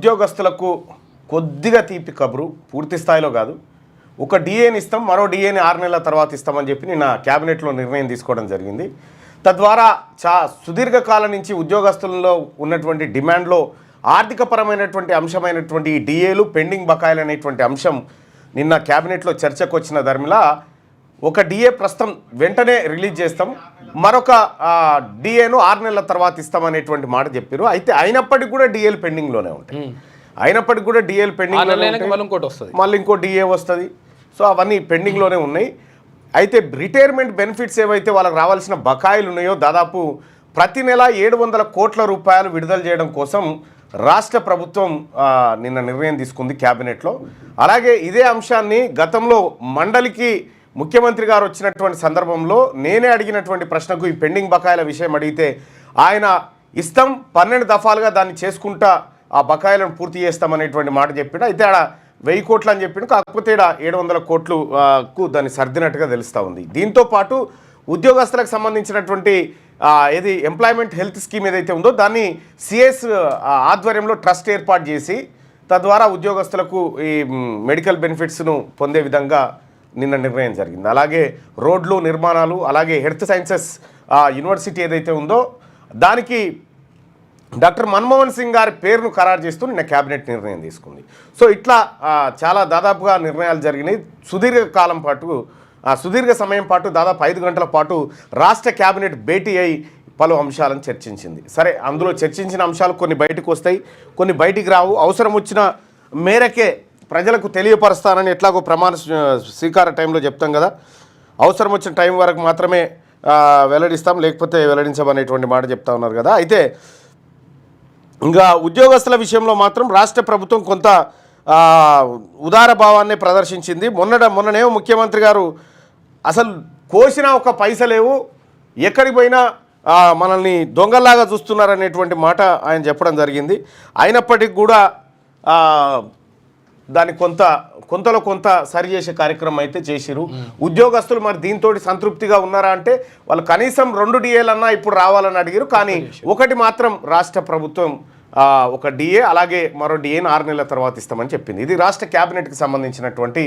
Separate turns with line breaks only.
ఉద్యోగస్తులకు కొద్దిగా తీపి కబురు, పూర్తి స్థాయిలో కాదు. ఒక డిఏని ఇస్తాం, మరో డిఏని 6 నెలల తర్వాత ఇస్తామని చెప్పి నిన్న క్యాబినెట్లో నిర్ణయం తీసుకోవడం జరిగింది. తద్వారా సుదీర్ఘకాలం నుంచి ఉద్యోగస్తులలో ఉన్నటువంటి డిమాండ్లో ఆర్థికపరమైనటువంటి అంశమైనటువంటి ఈ డిఏలు పెండింగ్ బకాయిలు అనేటువంటి అంశం నిన్న క్యాబినెట్లో చర్చకు వచ్చిన ధర్మిలా ఒక డిఏ ప్రస్తుతం వెంటనే రిలీజ్ చేస్తాం, మరొక డిఏను 6 నెలల తర్వాత ఇస్తామనేటువంటి మాట చెప్పారు. అయితే అయినప్పటికీ కూడా డిఏలు పెండింగ్లోనే ఉంటాయి. అయినప్పటికీ కూడా డిఏలు పెండింగ్, మళ్ళీ ఇంకో డిఏ వస్తుంది. సో అవన్నీ పెండింగ్లోనే ఉన్నాయి. అయితే రిటైర్మెంట్ బెనిఫిట్స్ ఏవైతే వాళ్ళకి రావాల్సిన బకాయిలు ఉన్నాయో దాదాపు ప్రతి నెల 700 కోట్ల రూపాయలు విడుదల చేయడం కోసం రాష్ట్ర ప్రభుత్వం నిన్న నిర్ణయం తీసుకుంది క్యాబినెట్లో. అలాగే ఇదే అంశాన్ని గతంలో మండలికి ముఖ్యమంత్రి గారు వచ్చినటువంటి సందర్భంలో నేనే అడిగినటువంటి ప్రశ్నకు ఈ పెండింగ్ బకాయిల విషయం అడిగితే ఆయన ఇస్తాం 12 దఫాలుగా దాన్ని చేసుకుంటా ఆ బకాయిలను పూర్తి చేస్తామనేటువంటి మాట చెప్పాడు. అయితే ఆడ 1000 కోట్లు అని చెప్పిండు, కాకపోతే ఇక్కడ 700 కోట్లకు దాన్ని సర్దినట్టుగా తెలుస్తూ ఉంది. దీంతోపాటు ఉద్యోగస్తులకు సంబంధించినటువంటి ఏది ఎంప్లాయ్మెంట్ హెల్త్ స్కీమ్ ఏదైతే ఉందో దాన్ని సిఎస్ ఆధ్వర్యంలో ట్రస్ట్ ఏర్పాటు చేసి తద్వారా ఉద్యోగస్తులకు ఈ మెడికల్ బెనిఫిట్స్ను పొందే విధంగా నిన్న నిర్ణయం జరిగింది. అలాగే రోడ్లు నిర్మాణాలు, అలాగే హెల్త్ సైన్సెస్ యూనివర్సిటీ ఏదైతే ఉందో దానికి డాక్టర్ మన్మోహన్ సింగ్ గారి పేరును ఖరారు చేస్తూ నిన్న క్యాబినెట్ నిర్ణయం తీసుకుంది. సో ఇట్లా చాలా దాదాపుగా నిర్ణయాలు జరిగినాయి. సుదీర్ఘ సమయం పాటు దాదాపు 5 గంటల పాటు రాష్ట్ర క్యాబినెట్ భేటీ అయి పలు అంశాలను చర్చించింది. సరే, అందులో చర్చించిన అంశాలు కొన్ని బయటకు వస్తాయి, కొన్ని బయటికి రావు. అవసరం వచ్చిన మేరకే ప్రజలకు తెలియపరుస్తానని ఎట్లాగో ప్రమాణ స్వీకార టైంలో చెప్తాం కదా, అవసరం వచ్చిన టైం వరకు మాత్రమే వెల్లడిస్తాం, లేకపోతే వెల్లడించమనేటువంటి మాట చెప్తా ఉన్నారు కదా. అయితే ఇంకా ఉద్యోగస్తుల విషయంలో మాత్రం రాష్ట్ర ప్రభుత్వం కొంత ఉదార భావాన్ని ప్రదర్శించింది. మొన్ననేమో ముఖ్యమంత్రి గారు అసలు కోసిన ఒక పైసలేవు, ఎక్కడికి పోయినా మనల్ని దొంగల్లాగా చూస్తున్నారనేటువంటి మాట ఆయన చెప్పడం జరిగింది. అయినప్పటికీ కూడా దాన్ని కొంతలో కొంత సరి చేసే కార్యక్రమం అయితే చేసిరు. ఉద్యోగస్తులు మరి దీంతో సంతృప్తిగా ఉన్నారా అంటే వాళ్ళు కనీసం 2 డిఏలన్నా ఇప్పుడు రావాలని అడిగారు. కానీ ఒకటి మాత్రం రాష్ట్ర ప్రభుత్వం ఒక డిఏ అలాగే మరో డిఏని 6 నెలల తర్వాత ఇస్తామని చెప్పింది. ఇది రాష్ట్ర క్యాబినెట్కి సంబంధించినటువంటి